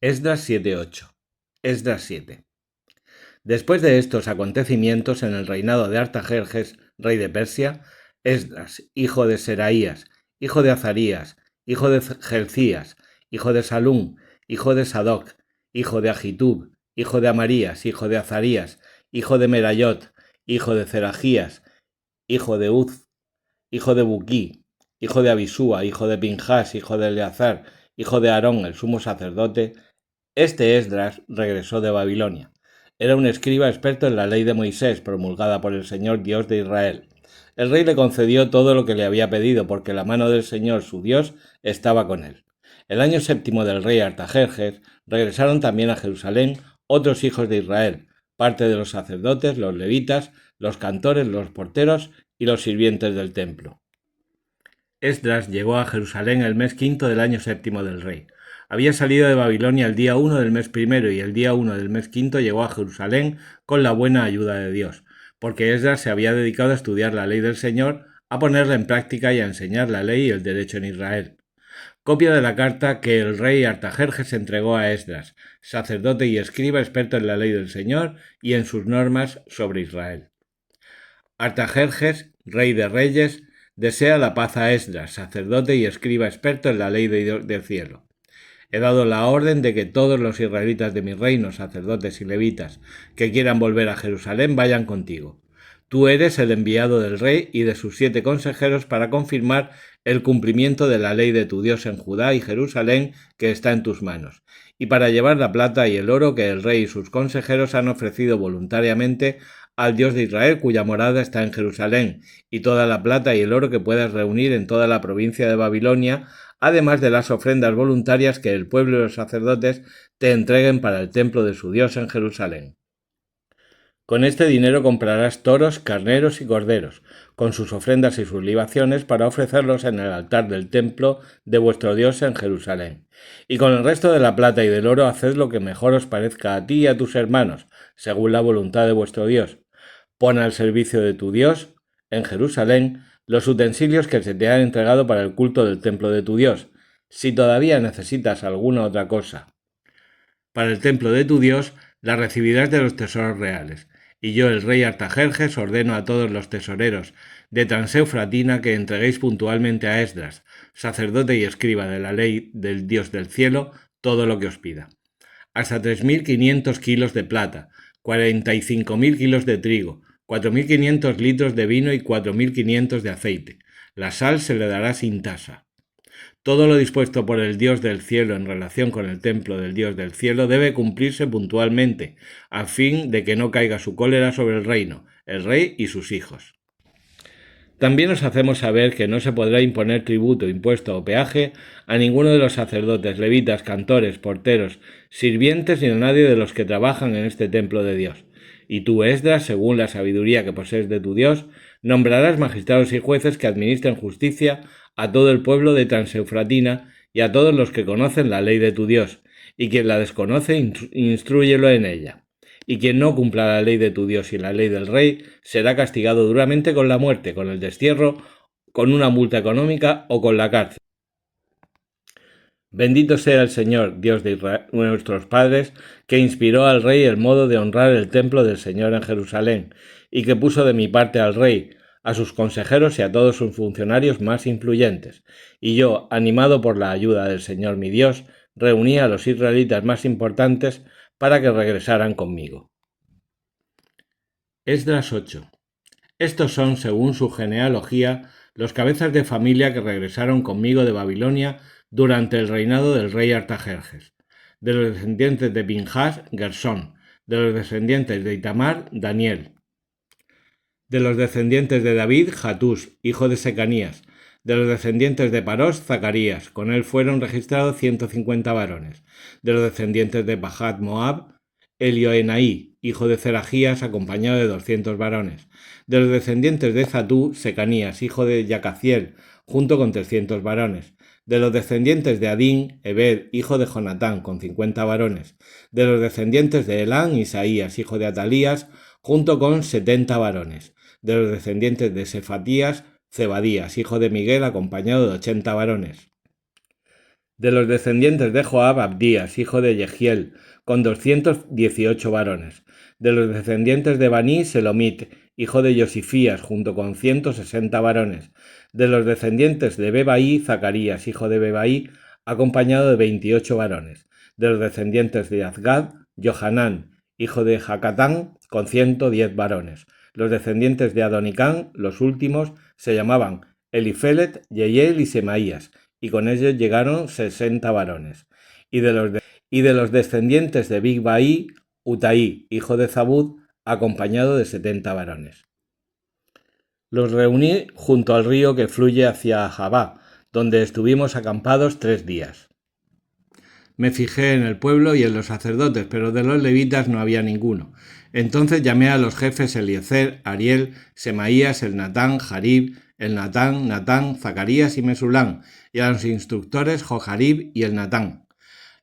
Esdras 7:8. Esdras 7. Después de estos acontecimientos, en el reinado de Artajerjes, rey de Persia, Esdras, hijo de Seraías, hijo de Azarías, hijo de Gelcías, hijo de Salum, hijo de Sadoc, hijo de Agitub, hijo de Amarías, hijo de Azarías, hijo de Merayot, hijo de Zerajías, hijo de Uz, hijo de Buquí, hijo de Abisúa, hijo de Pinjas, hijo de Eleazar, hijo de Aarón, el sumo sacerdote. Este Esdras regresó de Babilonia. Era un escriba experto en la ley de Moisés, promulgada por el Señor Dios de Israel. El rey le concedió todo lo que le había pedido, porque la mano del Señor, su Dios, estaba con él. El año 7 del rey Artajerjes regresaron también a Jerusalén otros hijos de Israel, parte de los sacerdotes, los levitas, los cantores, los porteros y los sirvientes del templo. Esdras llegó a Jerusalén el mes 5 del año 7 del rey. Había salido de Babilonia el día 1 del mes primero y el día 1 del mes 5 llegó a Jerusalén con la buena ayuda de Dios, porque Esdras se había dedicado a estudiar la ley del Señor, a ponerla en práctica y a enseñar la ley y el derecho en Israel. Copia de la carta que el rey Artajerjes entregó a Esdras, sacerdote y escriba experto en la ley del Señor y en sus normas sobre Israel. Artajerjes, rey de reyes, desea la paz a Esdras, sacerdote y escriba experto en la ley del cielo. He dado la orden de que todos los israelitas de mi reino, sacerdotes y levitas, que quieran volver a Jerusalén, vayan contigo. Tú eres el enviado del rey y de sus 7 consejeros para confirmar el cumplimiento de la ley de tu Dios en Judá y Jerusalén, que está en tus manos, y para llevar la plata y el oro que el rey y sus consejeros han ofrecido voluntariamente al Dios de Israel, cuya morada está en Jerusalén, y toda la plata y el oro que puedas reunir en toda la provincia de Babilonia, además de las ofrendas voluntarias que el pueblo y los sacerdotes te entreguen para el templo de su Dios en Jerusalén. Con este dinero comprarás toros, carneros y corderos, con sus ofrendas y sus libaciones, para ofrecerlos en el altar del templo de vuestro Dios en Jerusalén. Y con el resto de la plata y del oro haced lo que mejor os parezca a ti y a tus hermanos, según la voluntad de vuestro Dios. Pon al servicio de tu Dios, en Jerusalén, los utensilios que se te han entregado para el culto del templo de tu Dios. Si todavía necesitas alguna otra cosa para el templo de tu Dios, la recibirás de los tesoros reales. Y yo, el rey Artajerjes, ordeno a todos los tesoreros de Transeufratina que entreguéis puntualmente a Esdras, sacerdote y escriba de la ley del Dios del cielo, todo lo que os pida. Hasta 3.500 kilos de plata, 45.000 kilos de trigo, 4.500 litros de vino y 4.500 de aceite. La sal se le dará sin tasa. Todo lo dispuesto por el Dios del cielo en relación con el templo del Dios del cielo debe cumplirse puntualmente, a fin de que no caiga su cólera sobre el reino, el rey y sus hijos. También os hacemos saber que no se podrá imponer tributo, impuesto o peaje a ninguno de los sacerdotes, levitas, cantores, porteros, sirvientes ni a nadie de los que trabajan en este templo de Dios. Y tú, Esdras, según la sabiduría que posees de tu Dios, nombrarás magistrados y jueces que administren justicia a todo el pueblo de Transeufratina y a todos los que conocen la ley de tu Dios, y quien la desconoce, instrúyelo en ella. Y quien no cumpla la ley de tu Dios y la ley del rey será castigado duramente con la muerte, con el destierro, con una multa económica o con la cárcel. Bendito sea el Señor, Dios de Israel, nuestros padres, que inspiró al rey el modo de honrar el templo del Señor en Jerusalén, y que puso de mi parte al rey, a sus consejeros y a todos sus funcionarios más influyentes. Y yo, animado por la ayuda del Señor mi Dios, reuní a los israelitas más importantes para que regresaran conmigo. Esdras 8. Estos son, según su genealogía, los cabezas de familia que regresaron conmigo de Babilonia durante el reinado del rey Artajerjes. De los descendientes de Pinjas, Gersón. De los descendientes de Itamar, Daniel. De los descendientes de David, Jatús, hijo de Secanías. De los descendientes de Parós, Zacarías. Con él fueron registrados 150 varones. De los descendientes de Pahat Moab, Elioenaí, hijo de Zerajías, acompañado de 200 varones. De los descendientes de Zatú, Secanías, hijo de Yacaziel, junto con 300 varones. De los descendientes de Adín, Ebed, hijo de Jonatán, con 50 varones. De los descendientes de Elán, Isaías, hijo de Atalías, junto con 70 varones. De los descendientes de Sefatías, Zebadías, hijo de Miguel, acompañado de 80 varones. De los descendientes de Joab, Abdías, hijo de Yehiel, con 218 varones. De los descendientes de Baní, Selomit, hijo de Josifías, junto con 160 varones. De los descendientes de Bebaí, Zacarías, hijo de Bebaí, acompañado de 28 varones. De los descendientes de Azgad, Johanán, hijo de Jacatán, con 110 varones. Los descendientes de Adonicán, los últimos, se llamaban Elifelet, Yeiel y Semaías, y con ellos llegaron 60 varones. Y de los descendientes de Bigbaí, Utaí, hijo de Zabud, acompañado de 70 varones. Los reuní junto al río que fluye hacia Jabá, donde estuvimos acampados 3 días. Me fijé en el pueblo y en los sacerdotes, pero de los levitas no había ninguno. Entonces llamé a los jefes Eliezer, Ariel, Semaías, el Natán, Jarib, el Natán, Zacarías y Mesulán, y a los instructores Jojarib y el Natán.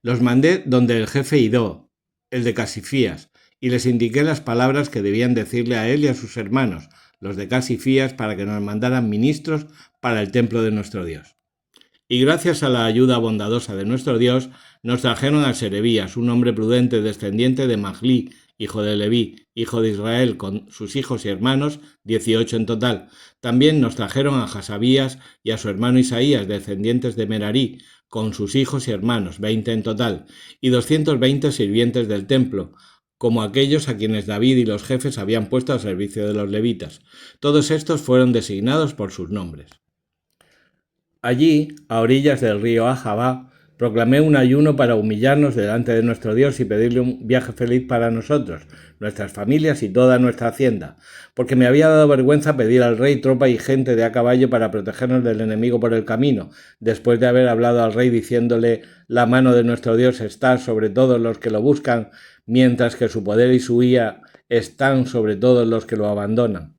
Los mandé donde el jefe Idó, el de Casifías, y les indiqué las palabras que debían decirle a él y a sus hermanos, los de Casifías, para que nos mandaran ministros para el templo de nuestro Dios. Y gracias a la ayuda bondadosa de nuestro Dios, nos trajeron a Serebías, un hombre prudente descendiente de Mahlí, hijo de Leví, hijo de Israel, con sus hijos y hermanos, 18 en total. También nos trajeron a Jasabías y a su hermano Isaías, descendientes de Merarí, con sus hijos y hermanos, 20 en total, y 220 sirvientes del templo, como aquellos a quienes David y los jefes habían puesto al servicio de los levitas. Todos estos fueron designados por sus nombres. Allí, a orillas del río Ahava, proclamé un ayuno para humillarnos delante de nuestro Dios y pedirle un viaje feliz para nosotros, nuestras familias y toda nuestra hacienda, porque me había dado vergüenza pedir al rey tropa y gente de a caballo para protegernos del enemigo por el camino, después de haber hablado al rey diciéndole: la mano de nuestro Dios está sobre todos los que lo buscan, mientras que su poder y su ira están sobre todos los que lo abandonan.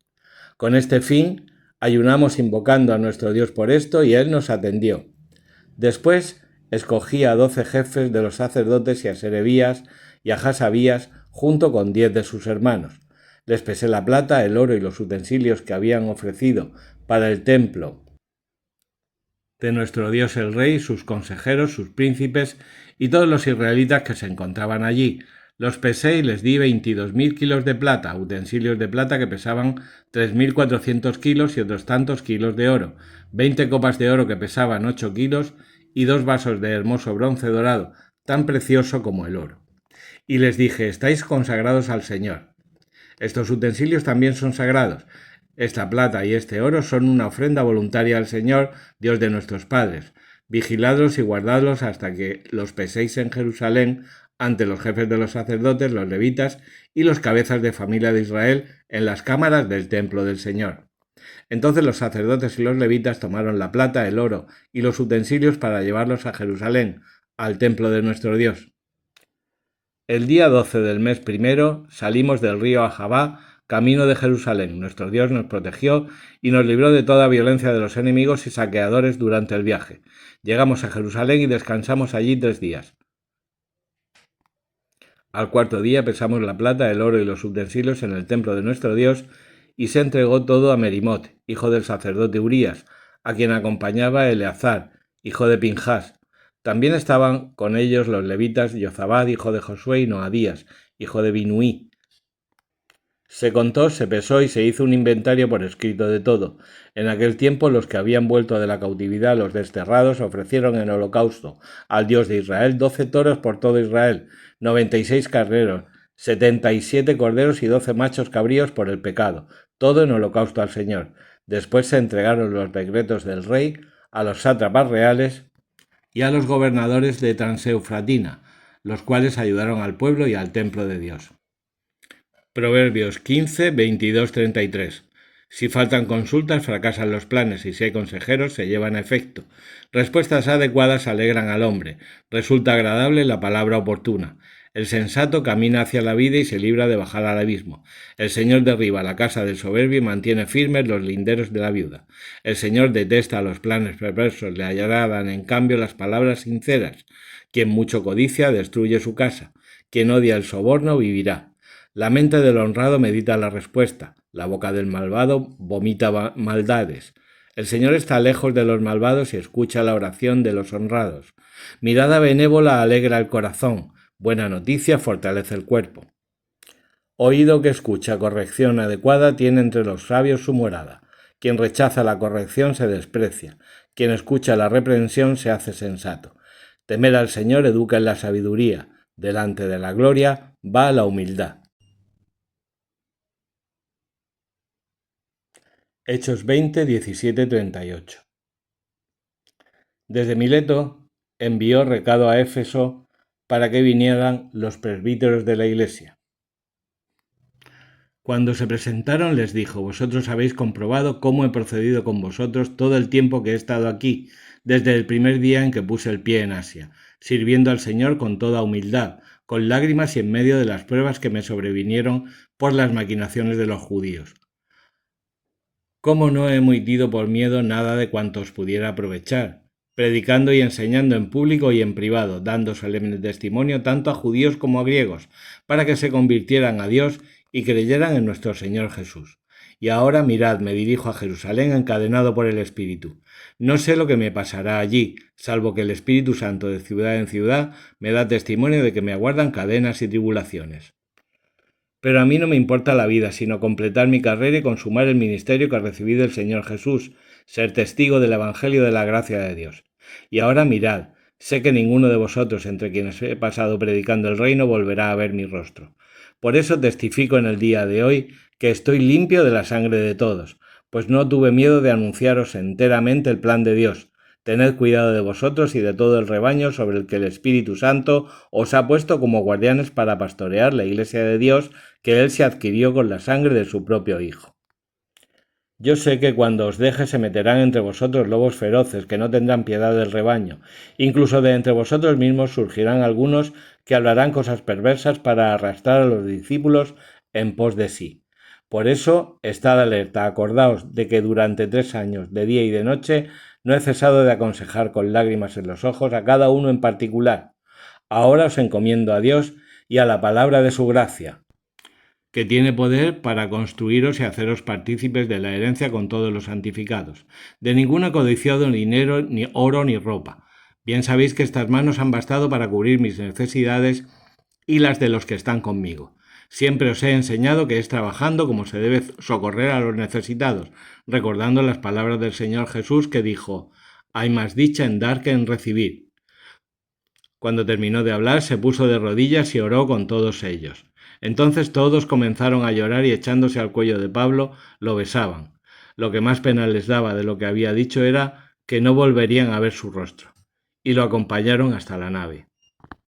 Con este fin, ayunamos invocando a nuestro Dios por esto, y él nos atendió. Después escogí a 12 jefes de los sacerdotes y a Serebías y a Jasabías, junto con 10 de sus hermanos. Les pesé la plata, el oro y los utensilios que habían ofrecido para el templo de nuestro Dios el rey, sus consejeros, sus príncipes y todos los israelitas que se encontraban allí. Los pesé y les di 22.000 kilos de plata, utensilios de plata que pesaban 3.400 kilos y otros tantos kilos de oro, 20 copas de oro que pesaban 8 kilos y 2 vasos de hermoso bronce dorado, tan precioso como el oro. Y les dije: estáis consagrados al Señor. Estos utensilios también son sagrados. Esta plata y este oro son una ofrenda voluntaria al Señor, Dios de nuestros padres. Vigiladlos y guardadlos hasta que los peséis en Jerusalén ante los jefes de los sacerdotes, los levitas y los cabezas de familia de Israel en las cámaras del templo del Señor. Entonces los sacerdotes y los levitas tomaron la plata, el oro y los utensilios para llevarlos a Jerusalén, al templo de nuestro Dios. El día 12 del mes primero salimos del río Ahava, camino de Jerusalén. Nuestro Dios nos protegió y nos libró de toda violencia de los enemigos y saqueadores durante el viaje. Llegamos a Jerusalén y descansamos allí 3 días. Al cuarto día pesamos la plata, el oro y los utensilios en el templo de nuestro Dios, y se entregó todo a Merimot, hijo del sacerdote Urías, a quien acompañaba Eleazar, hijo de Pinjas. También estaban con ellos los levitas Jozabad, hijo de Josué, y Noadías, hijo de Binuí. Se contó, se pesó y se hizo un inventario por escrito de todo. En aquel tiempo los que habían vuelto de la cautividad, los desterrados, ofrecieron en holocausto al Dios de Israel 12 toros por todo Israel, 96 carneros, 77 corderos y 12 machos cabríos por el pecado, todo en holocausto al Señor. Después se entregaron los decretos del rey a los sátrapas reales y a los gobernadores de Transeufratina, los cuales ayudaron al pueblo y al templo de Dios. Proverbios 15, 22, 33. Si faltan consultas, fracasan los planes, y si hay consejeros, se llevan a efecto. Respuestas adecuadas alegran al hombre. Resulta agradable la palabra oportuna. El sensato camina hacia la vida y se libra de bajar al abismo. El Señor derriba la casa del soberbio y mantiene firmes los linderos de la viuda. El Señor detesta los planes perversos, le agradan en cambio las palabras sinceras. Quien mucho codicia destruye su casa. Quien odia el soborno vivirá. La mente del honrado medita la respuesta, la boca del malvado vomita maldades. El Señor está lejos de los malvados y escucha la oración de los honrados. Mirada benévola alegra el corazón, buena noticia fortalece el cuerpo. Oído que escucha corrección adecuada tiene entre los sabios su morada. Quien rechaza la corrección se desprecia. Quien escucha la reprensión se hace sensato. Temer al Señor educa en la sabiduría. Delante de la gloria va la humildad. Hechos 20, 17, 38. Desde Mileto envió recado a Éfeso para que vinieran los presbíteros de la iglesia. Cuando se presentaron les dijo: vosotros habéis comprobado cómo he procedido con vosotros todo el tiempo que he estado aquí, desde el primer día en que puse el pie en Asia, sirviendo al Señor con toda humildad, con lágrimas y en medio de las pruebas que me sobrevinieron por las maquinaciones de los judíos. ¿Cómo no he emitido por miedo nada de cuanto os pudiera aprovechar? Predicando y enseñando en público y en privado, dando solemne testimonio tanto a judíos como a griegos, para que se convirtieran a Dios y creyeran en nuestro Señor Jesús. Y ahora mirad, me dirijo a Jerusalén encadenado por el Espíritu. No sé lo que me pasará allí, salvo que el Espíritu Santo de ciudad en ciudad me da testimonio de que me aguardan cadenas y tribulaciones. Pero a mí no me importa la vida, sino completar mi carrera y consumar el ministerio que ha recibido el Señor Jesús, ser testigo del Evangelio de la gracia de Dios. Y ahora mirad, sé que ninguno de vosotros entre quienes he pasado predicando el reino volverá a ver mi rostro. Por eso testifico en el día de hoy que estoy limpio de la sangre de todos, pues no tuve miedo de anunciaros enteramente el plan de Dios. Tened cuidado de vosotros y de todo el rebaño sobre el que el Espíritu Santo os ha puesto como guardianes para pastorear la iglesia de Dios que Él se adquirió con la sangre de su propio Hijo. Yo sé que cuando os deje se meterán entre vosotros lobos feroces que no tendrán piedad del rebaño. Incluso de entre vosotros mismos surgirán algunos que hablarán cosas perversas para arrastrar a los discípulos en pos de sí. Por eso, estad alerta, acordaos de que durante 3 años, de día y de noche, no he cesado de aconsejar con lágrimas en los ojos a cada uno en particular. Ahora os encomiendo a Dios y a la palabra de su gracia, que tiene poder para construiros y haceros partícipes de la herencia con todos los santificados. De ningún he codiciado dinero, ni oro, ni ropa. Bien sabéis que estas manos han bastado para cubrir mis necesidades y las de los que están conmigo. Siempre os he enseñado que es trabajando como se debe socorrer a los necesitados, recordando las palabras del Señor Jesús que dijo: hay más dicha en dar que en recibir. Cuando terminó de hablar, se puso de rodillas y oró con todos ellos. Entonces todos comenzaron a llorar y echándose al cuello de Pablo, lo besaban. Lo que más pena les daba de lo que había dicho era que no volverían a ver su rostro, y lo acompañaron hasta la nave.